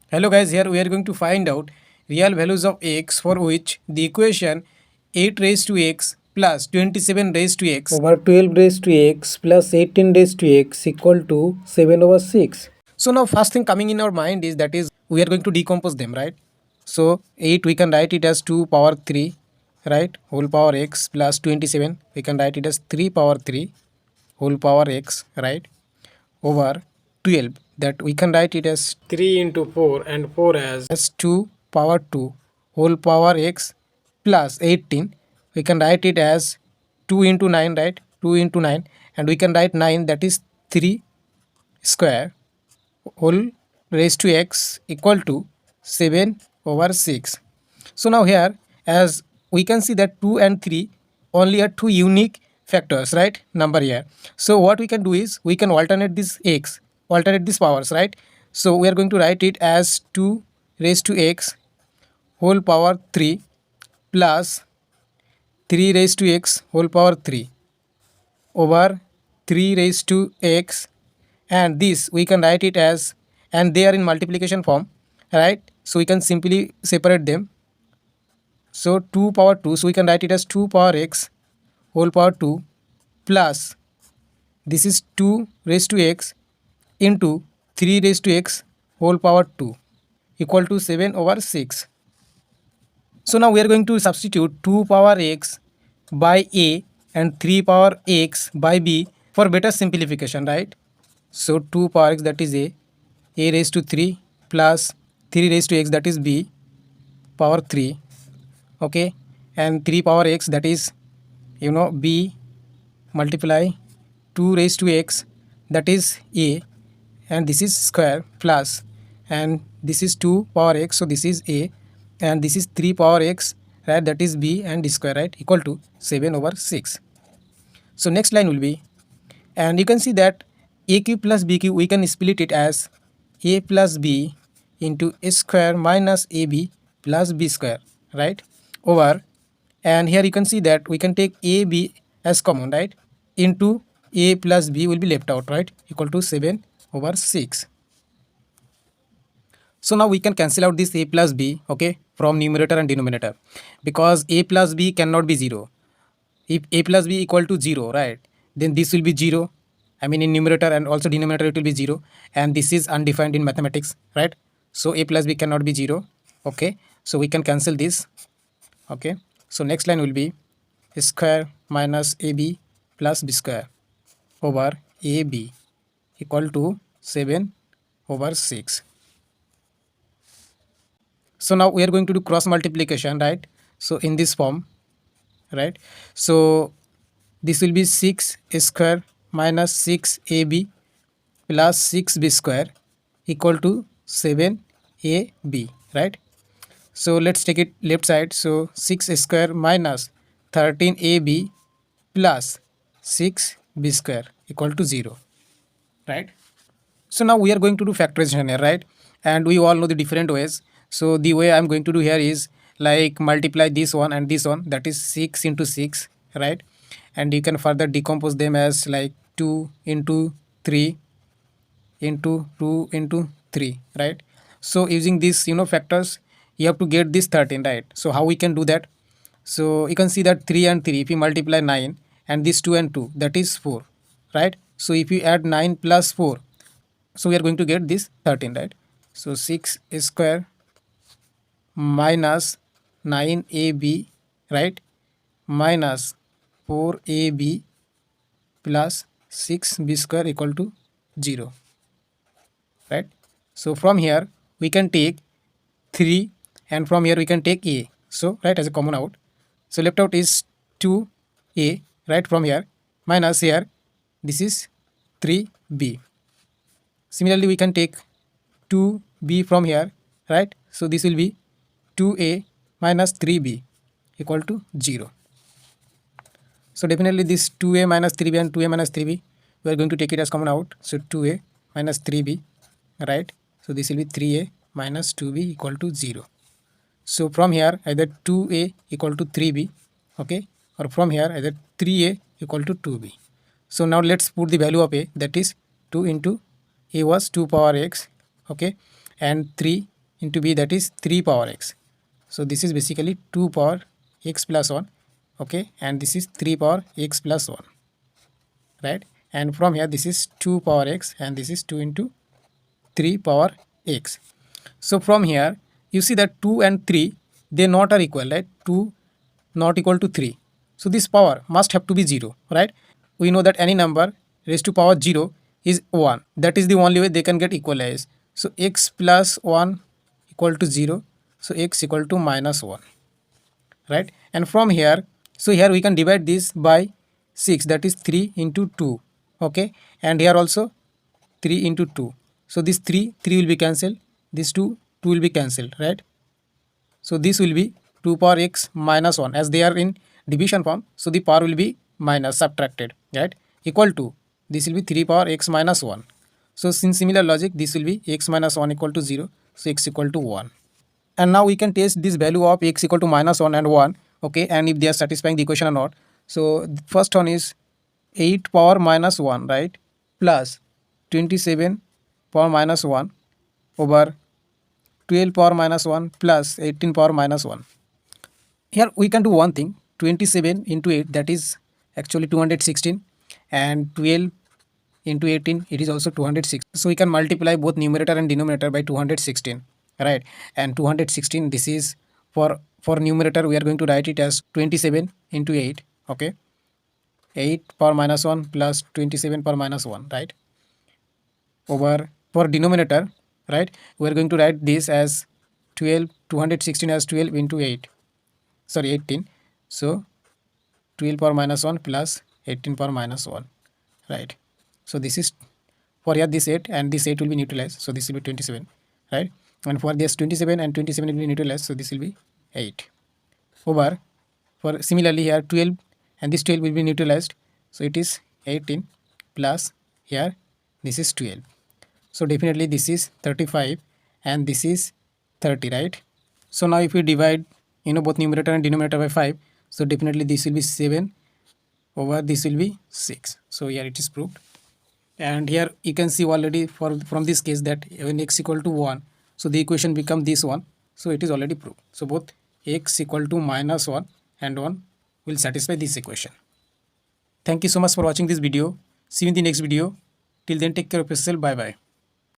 Hello guys, here we are going to find out real values of x for which the equation 8 raised to x plus 27 raised to x over 12 raised to x plus 18 raised to x equal to 7 over 6. So now first thing coming in our mind is that is we are going to decompose them, right? So 8 we can write it as 2 power 3, right? Whole power x plus 27 we can write it as 3 power 3 whole power x, right? Over 12 that we can write it as 3 into 4 and 4 as 2 power 2 whole power x plus 18 we can write it as 2 into 9, right? 2 into 9, and we can write 9 that is 3 square whole raised to x equal to 7 over 6. So now here, as we can see that 2 and 3 only are two unique factors, right? Number here. So what we can do is we can alternate this x, alternate these powers, right? So we are going to write it as 2 raised to x whole power 3 plus 3 raised to x whole power 3 over 3 raised to x, and this we can write it as, and they are in multiplication form, right? So we can simply separate them. So 2 power 2, so we can write it as 2 power x whole power 2 plus this is 2 raised to x into 3 raised to x whole power 2 equal to 7 over 6. So now we are going to substitute 2 power x by a and 3 power x by b for better simplification, right? So 2 power x that is a raised to 3 plus 3 raised to x that is b power 3, okay, and 3 power x that is b multiply 2 raised to x that is a, and this is square plus, and this is 2 power x, so this is a, and this is 3 power x, right, that is b and square, right, equal to 7 over 6. So next line will be, and you can see that a cube plus b cube we can split it as a plus b into a square minus ab plus b square, right, over, and here you can see that we can take a b as common, right, into a plus b will be left out, right, equal to 7 over 6. So now we can cancel out this a plus b, okay, from numerator and denominator, because a plus b cannot be 0. If a plus b equal to 0, right, then this will be 0, I mean in numerator, and also denominator it will be 0, and this is undefined in mathematics, right? So a plus b cannot be 0, okay, so we can cancel this, okay. So next line will be square minus ab plus b square over ab equal to 7 over 6. So now we are going to do cross multiplication, right? So in this form, right, so this will be 6 square minus 6ab plus 6b square equal to 7ab, right? So let's take it left side. So 6 square minus 13ab plus 6b square equal to 0, right? So now we are going to do factorization here, right? And we all know the different ways. So the way I'm going to do here is like multiply this one and this one, that is 6 into 6, right? And you can further decompose them as like 2 into 3 into 2 into 3, right? So using these factors, you have to get this 13, right? So how we can do that? So you can see that 3 and 3, if you multiply 9, and this 2 and 2, that is 4, right? So if you add 9 plus 4, so we are going to get this 13, right? So 6 square minus 9ab, right, minus 4ab plus 6b square equal to 0, right? So from here we can take 3, and from here we can take a, so right, as a common out, so left out is 2a, right, from here, minus here this is 3b. Similarly we can take 2b from here, right, so this will be 2a minus 3b equal to 0. So definitely this 2a minus 3b and 2a minus 3b, we are going to take it as common out, so 2a minus 3b, right, so this will be 3a minus 2b equal to 0. So from here either 2a equal to 3b, okay, or from here either 3a equal to 2b. So now let's put the value of a, that is 2 into a was 2 power x, okay, and 3 into b, that is 3 power x. So this is basically 2 power x plus 1, okay, and this is 3 power x plus 1, right? And from here this is 2 power x and this is 2 into 3 power x. So from here you see that 2 and 3, they not are equal, right? 2 not equal to 3. So this power must have to be 0, right? We know that any number raised to power 0 is 1. That is the only way they can get equalized. So x plus 1 equal to 0. So x equal to minus 1, right? And from here, so here we can divide this by 6, that is 3 into 2, okay, and here also 3 into 2. So this 3 will be cancelled, this 2 will be cancelled, right? So this will be 2 power x minus 1, as they are in division form, so the power will be minus subtracted, right, equal to, this will be 3 power x minus 1. So in similar logic, this will be x minus 1 equal to 0, so x equal to 1. And now we can test this value of x equal to minus 1 and 1, okay, and if they are satisfying the equation or not. So the first one is 8 power minus 1, right, plus 27 power minus 1 over 12 power minus 1 plus 18 power minus 1. Here we can do one thing, 27 into 8, that is actually 216, and 12 into 18, it is also 206. So we can multiply both numerator and denominator by 216, right? And 216, this is for numerator we are going to write it as 27 into 8, okay, 8 power minus 1 plus 27 power minus 1, right, over for denominator, right, we are going to write this as 12, 216 as 12 into 8, sorry 18. So 12 power minus 1 plus 18 power minus 1, right? So this is for here this 8 and this 8 will be neutralized, so this will be 27, right? And for this 27 and 27 will be neutralized, so this will be 8 over, for similarly here 12 and this 12 will be neutralized, so it is 18 plus here this is 12. So definitely this is 35 and this is 30, right? So now if we divide, both numerator and denominator by 5, so definitely this will be 7 over this will be 6. So here it is proved. And here you can see already from this case that when x equal to 1, so the equation become this one, so it is already proved. So both x equal to minus 1 and 1 will satisfy this equation. Thank you so much for watching this video. See you in the next video. Till then, take care of yourself. Bye bye.